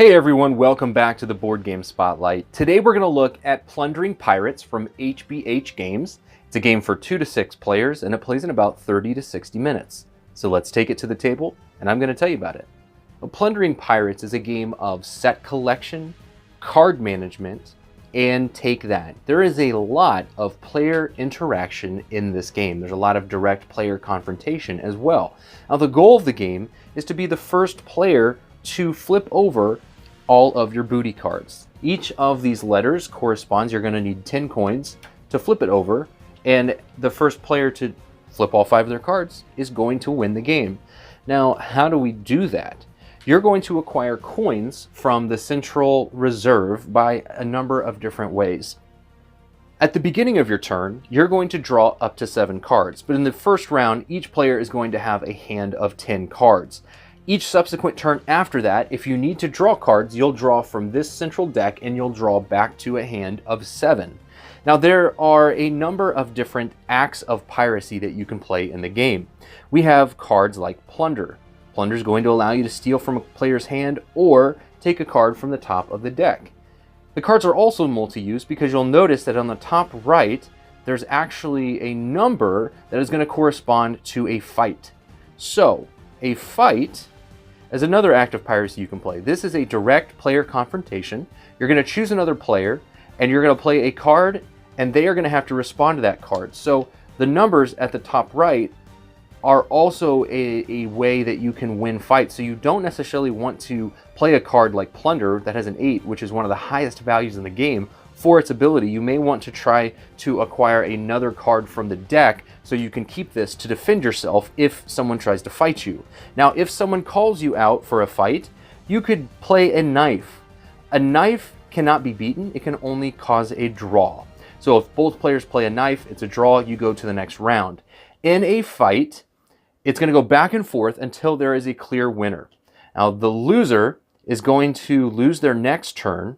Hey everyone, welcome back to the Board Game Spotlight. Today we're going to look at Plundering Pirates from HBH Games. It's a game for 2 to 6 players and it plays in about 30 to 60 minutes. So let's take it to the table and I'm going to tell you about it. Well, Plundering Pirates is a game of set collection, card management, and take that. There is a lot of player interaction in this game. There's a lot of direct player confrontation as well. Now the goal of the game is to be the first player to flip over all of your booty cards. Each of these letters corresponds, you're going to need 10 coins to flip it over, and the first player to flip all 5 of their cards is going to win the game. Now, how do we do that? You're going to acquire coins from the central reserve by a number of different ways. At the beginning of your turn, you're going to draw up to 7 cards, but in the first round, each player is going to have a hand of 10 cards. Each subsequent turn after that, if you need to draw cards, you'll draw from this central deck and you'll draw back to a hand of 7. Now there are a number of different acts of piracy that you can play in the game. We have cards like Plunder. Plunder is going to allow you to steal from a player's hand or take a card from the top of the deck. The cards are also multi-use because you'll notice that on the top right, there's actually a number that is going to correspond to a fight. So, a fight is another act of piracy you can play. This is a direct player confrontation. You're going to choose another player and you're going to play a card and they are going to have to respond to that card. So the numbers at the top right are also a way that you can win fights. So you don't necessarily want to play a card like Plunder that has an 8, which is one of the highest values in the game. For its ability, you may want to try to acquire another card from the deck so you can keep this to defend yourself if someone tries to fight you. Now, if someone calls you out for a fight, you could play a knife. A knife cannot be beaten, it can only cause a draw. So if both players play a knife, it's a draw, you go to the next round. In a fight, it's going to go back and forth until there is a clear winner. Now, the loser is going to lose their next turn,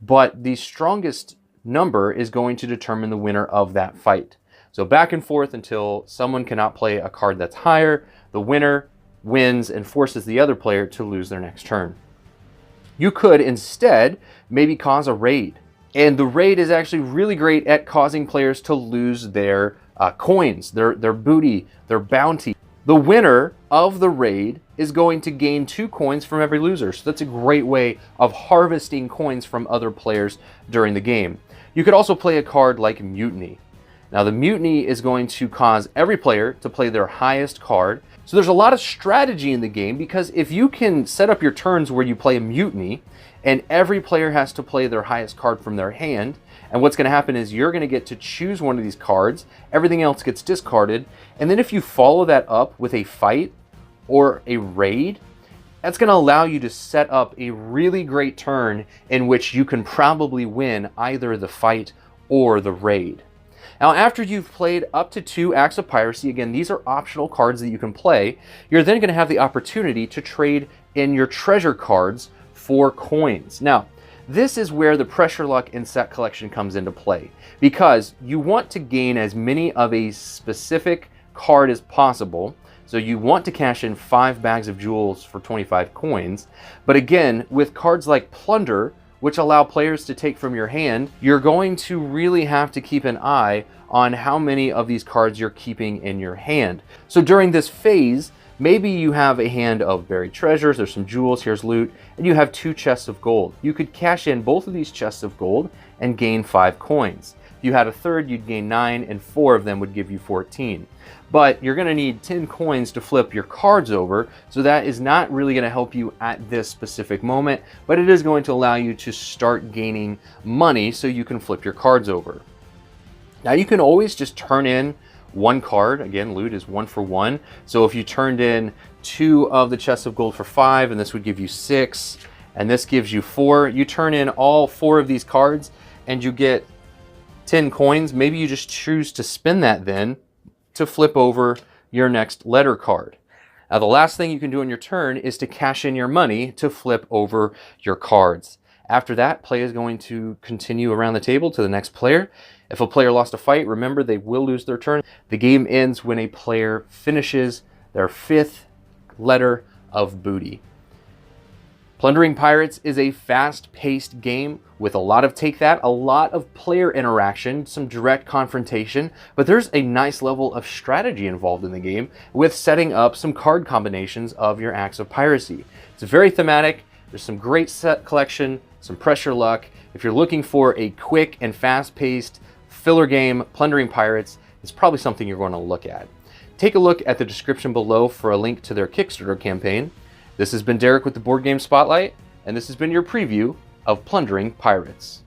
but the strongest number is going to determine the winner of that fight. So back and forth until someone cannot play a card that's higher. The winner wins and forces the other player to lose their next turn. You could instead maybe cause a raid. And the raid is actually really great at causing players to lose their coins, their booty, their bounty. The winner of the raid is going to gain 2 coins from every loser. So that's a great way of harvesting coins from other players during the game. You could also play a card like Mutiny. Now the Mutiny is going to cause every player to play their highest card. So there's a lot of strategy in the game because if you can set up your turns where you play a Mutiny and every player has to play their highest card from their hand, and what's going to happen is you're going to get to choose one of these cards, everything else gets discarded, and then if you follow that up with a fight or a raid, that's going to allow you to set up a really great turn in which you can probably win either the fight or the raid. Now, after you've played up to 2 acts of piracy, again, these are optional cards that you can play, you're then going to have the opportunity to trade in your treasure cards for coins. Now, this is where the pressure luck and set collection comes into play because you want to gain as many of a specific card as possible. So you want to cash in 5 bags of jewels for 25 coins. But again, with cards like Plunder, which allow players to take from your hand, you're going to really have to keep an eye on how many of these cards you're keeping in your hand. So during this phase, maybe you have a hand of buried treasures, there's some jewels, here's loot, and you have 2 chests of gold. You could cash in both of these chests of gold and gain 5 coins. If you had a third, you'd gain 9, and 4 of them would give you 14. But you're going to need 10 coins to flip your cards over, so that is not really going to help you at this specific moment, but it is going to allow you to start gaining money so you can flip your cards over. Now you can always just turn in 1 card. Again, loot is 1 for 1. So if you turned in 2 of the chests of gold for 5, and this would give you 6, and this gives you 4, you turn in all 4 of these cards and you get 10 coins. Maybe you just choose to spend that then to flip over your next letter card. Now the last thing you can do on your turn is to cash in your money to flip over your cards. After that, play is going to continue around the table to the next player. If a player lost a fight, remember they will lose their turn. The game ends when a player finishes their 5th letter of booty. Plundering Pirates is a fast-paced game with a lot of take that, a lot of player interaction, some direct confrontation, but there's a nice level of strategy involved in the game with setting up some card combinations of your acts of piracy. It's very thematic. There's some great set collection, some pressure luck. If you're looking for a quick and fast-paced filler game, Plundering Pirates is probably something you're going to look at. Take a look at the description below for a link to their Kickstarter campaign. This has been Derek with the Board Game Spotlight, and this has been your preview of Plundering Pirates.